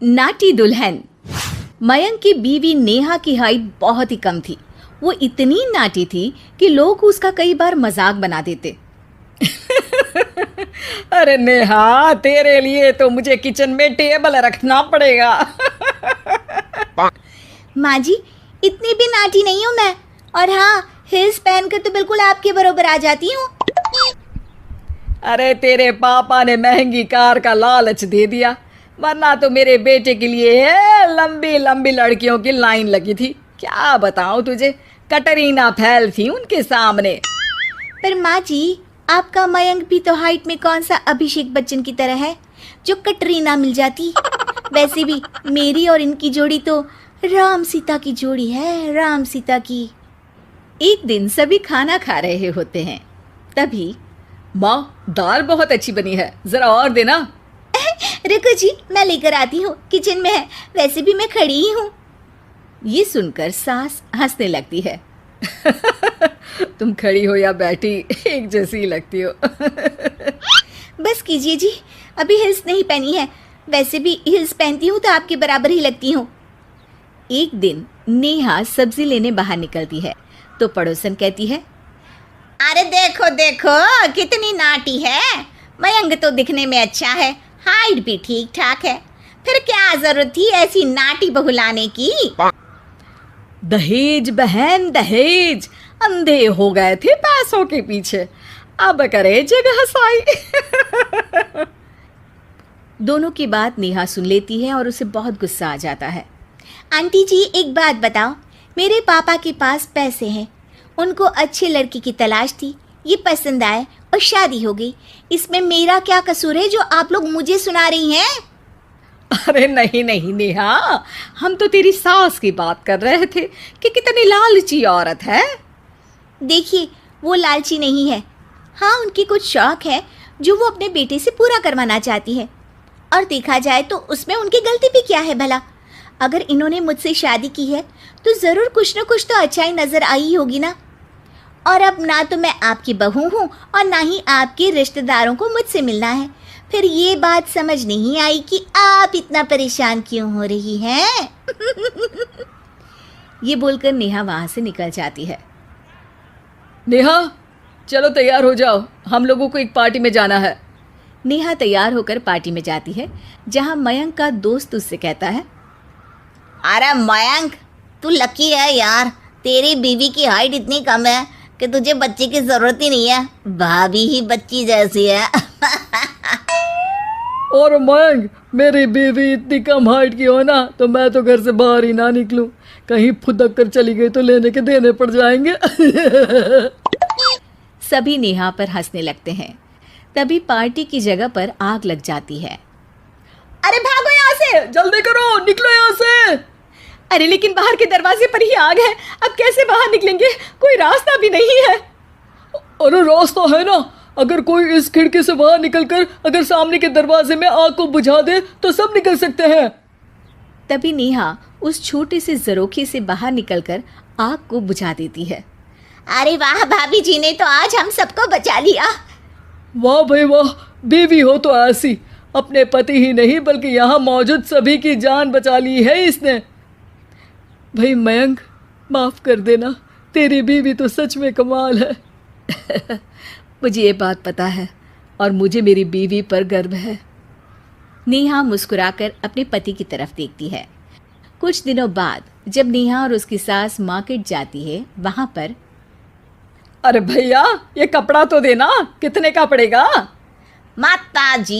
नाटी दुल्हन। मयंक की बीवी नेहा की हाइट बहुत ही कम थी। वो इतनी नाटी थी कि लोग उसका कई बार मजाक बना देते। अरे नेहा, तेरे लिए तो मुझे किचन में टेबल रखना पड़ेगा। माँ जी, इतनी भी नाटी नहीं हूँ मैं। और हाँ, हिल्स पहनकर तो बिल्कुल आपके बराबर आ जाती हूँ। अरे तेरे पापा ने महंगी कार का लालच दे दिया, वरना तो मेरे बेटे के लिए लंबी लंबी लड़कियों की लाइन लगी थी। क्या बताऊं तुझे, कटरीना फैल थी उनके सामने। पर माँ जी, आपका मयंक भी तो हाइट में कौन सा अभिषेक बच्चन की तरह है जो कटरीना मिल जाती। वैसे भी मेरी और इनकी जोड़ी तो राम सीता की जोड़ी है, राम सीता की। एक दिन सभी खाना खा रहे होते हैं, तभी माँ, दाल बहुत अच्छी बनी है, जरा और देना। रुको जी, मैं लेकर आती हूँ, किचन में है, वैसे भी मैं खड़ी ही हूँ। ये सुनकर सास हंसने लगती है। तुम खड़ी हो या बैठी, एक जैसी लगती हो। बस कीजिए जी, अभी हिल्स नहीं पहनी है, वैसे भी हिल्स पहनती हूँ तो आपके बराबर ही लगती हूँ। एक दिन नेहा सब्जी लेने बाहर निकलती है तो पड़ोसन कहती है, अरे देखो देखो कितनी नाटी है। मयंक तो दिखने में अच्छा है, हाइट भी ठीक ठाक है, फिर क्या जरूरत थी ऐसी नाटी बहू लाने की। दहेज बहन, दहेज। अंधे हो गए थे पैसों के पीछे, अब करे जगह साई। दोनों की बात नेहा सुन लेती है और उसे बहुत गुस्सा आ जाता है। आंटी जी, एक बात बताओ, मेरे पापा के पास पैसे हैं, उनको अच्छी लड़की की तलाश थी, ये पसंद आए और शादी हो गई। इसमें मेरा क्या कसूर है जो आप लोग मुझे सुना रही हैं? अरे नहीं नहीं नेहा, हम तो तेरी सास की बात कर रहे थे कि कितनी लालची औरत है। देखिए, वो लालची नहीं है। हाँ, उनकी कुछ शौक है जो वो अपने बेटे से पूरा करवाना चाहती है, और देखा जाए तो उसमें उनकी गलती भी क्या है भला। अगर इन्होंने मुझसे शादी की है तो ज़रूर कुछ न कुछ तो अच्छाई नज़र आई होगी ना। और अब ना तो मैं आपकी बहू हूँ और ना ही आपके रिश्तेदारों को मुझसे मिलना है। फिर ये बात समझ नहीं आई कि आप इतना परेशान क्यों हो रही हैं। ये बोलकर नेहा वहाँ से निकल जाती है। नेहा, चलो तैयार हो जाओ, हम लोगों को एक पार्टी में जाना है। नेहा तैयार होकर पार्टी में जाती है, जहाँ मयंक का दोस्त उससे कहता है, अरे मयंक, तू लकी है यार, तेरी बीवी की हाइट इतनी कम है कि तुझे बच्चे की जरूरत ही नहीं है, भाभी ही बच्ची जैसी है। और मयंक, मेरी बीवी इतनी कम हाइट की हो ना तो मैं तो घर से बाहर ही ना निकलूं, कहीं फुदक कर चली गई तो लेने के देने पड़ जाएंगे। सभी नेहा पर हंसने लगते हैं। तभी पार्टी की जगह पर आग लग जाती है। अरे भागो यहाँ से, जल्दी करो, निकलो यहाँ से। अरे लेकिन बाहर के दरवाजे पर ही आग है, अब कैसे बाहर निकलेंगे? कोई रास्ता भी नहीं है। अरे रास्ता है ना, अगर कोई इस खिड़की से बाहर निकलकर अगर सामने के दरवाजे में आग को बुझा दे तो सब निकल सकते हैं। तभी नेहा उस छोटे से जरोखे से बाहर निकलकर आग को बुझा देती है। अरे वाह, भाभी जी ने तो आज हम सबको बचा लिया। वाह भाई वाह, बीवी हो तो ऐसी, अपने पति ही नहीं बल्कि यहाँ मौजूद सभी की जान बचा ली है इसने। भाई मयंक, माफ कर देना, तेरी बीवी तो सच में कमाल है। मुझे ये बात पता है और मुझे मेरी बीवी पर गर्व है। नेहा मुस्कुराकर अपने पति की तरफ देखती है। कुछ दिनों बाद जब नेहा और उसकी सास मार्केट जाती है, वहाँ पर, अरे भैया, ये कपड़ा तो देना, कितने का पड़ेगा? माता जी,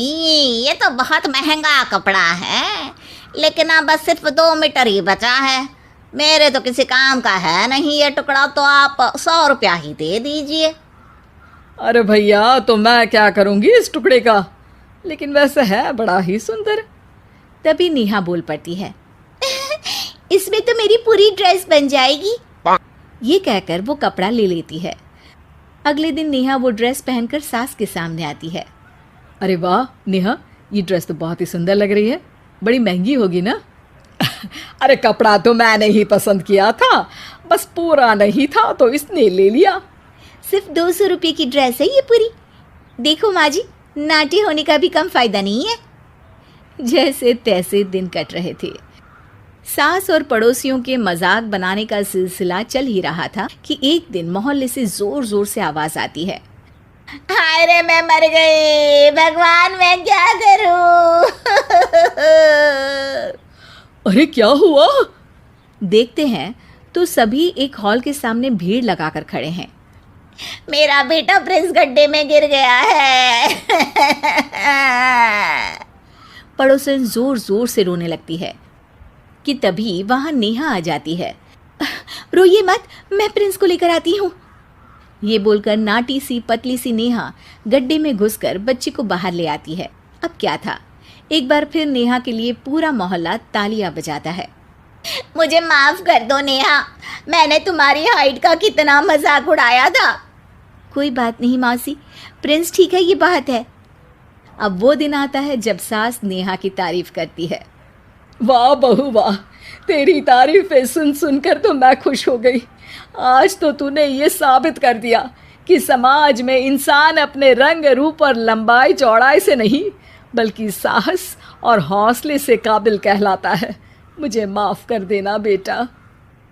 ये तो बहुत महंगा कपड़ा है, लेकिन अब बस सिर्फ 2 मीटर ही बचा है। मेरे तो किसी काम का है नहीं ये टुकड़ा, तो आप 100 रुपया ही दे दीजिए। अरे भैया, तो मैं क्या करूँगी इस टुकड़े का, लेकिन वैसे है बड़ा ही सुंदर। तभी नेहा बोल पड़ती है, इसमें तो मेरी पूरी ड्रेस बन जाएगी। ये कहकर वो कपड़ा ले लेती है। अगले दिन नेहा वो ड्रेस पहनकर सास के सामने आती है। अरे वाह नेहा, ये ड्रेस तो बहुत ही सुंदर लग रही है, बड़ी महंगी होगी ना? अरे कपड़ा तो मैंने ही पसंद किया था, बस पूरा नहीं था तो इसने ले लिया। सिर्फ 200 रुपये की ड्रेस है ये पूरी। देखो माँ जी, नाटी होने का भी कम फायदा नहीं है। जैसे तैसे दिन कट रहे थे। सास और पड़ोसियों के मजाक बनाने का सिलसिला चल ही रहा था कि एक दिन मोहल्ले से जोर जोर से आवाज आती है, हाय रे मैं मर गई, भगवान मैं क्या करूं। अरे क्या हुआ? देखते हैं तो सभी एक हॉल के सामने भीड़ लगाकर खड़े हैं। मेरा बेटा प्रिंस गड्ढे में गिर गया है। पड़ोसन जोर जोर से रोने लगती है कि तभी वहां नेहा आ जाती है। रोइए मत, मैं प्रिंस को लेकर आती हूँ। ये बोलकर नाटी सी पतली सी नेहा गड्ढे में घुसकर बच्चे को बाहर ले आती है। अब क्या था, एक बार फिर नेहा के लिए पूरा मोहल्ला तालियां बजाता है। मुझे माफ कर दो नेहा, मैंने तुम्हारी हाइट का कितना मजाक उड़ाया था। कोई बात नहीं मौसी, प्रिंस ठीक है, ये बात है। अब वो दिन आता है जब सास नेहा की तारीफ करती है। वाह बहू वाह, तेरी तारीफें सुन सुनकर तो मैं खुश हो गई। आज तो तूने ये साबित कर दिया कि समाज में इंसान अपने रंग रूप और लंबाई चौड़ाई से नहीं बल्कि साहस और हौसले से काबिल कहलाता है। मुझे माफ कर देना बेटा।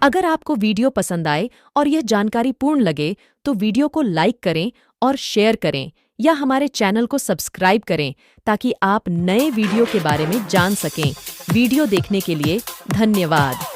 अगर आपको वीडियो पसंद आए और यह जानकारी पूर्ण लगे तो वीडियो को लाइक करें और शेयर करें या हमारे चैनल को सब्सक्राइब करें ताकि आप नए वीडियो के बारे में जान सकें। वीडियो देखने के लिए धन्यवाद।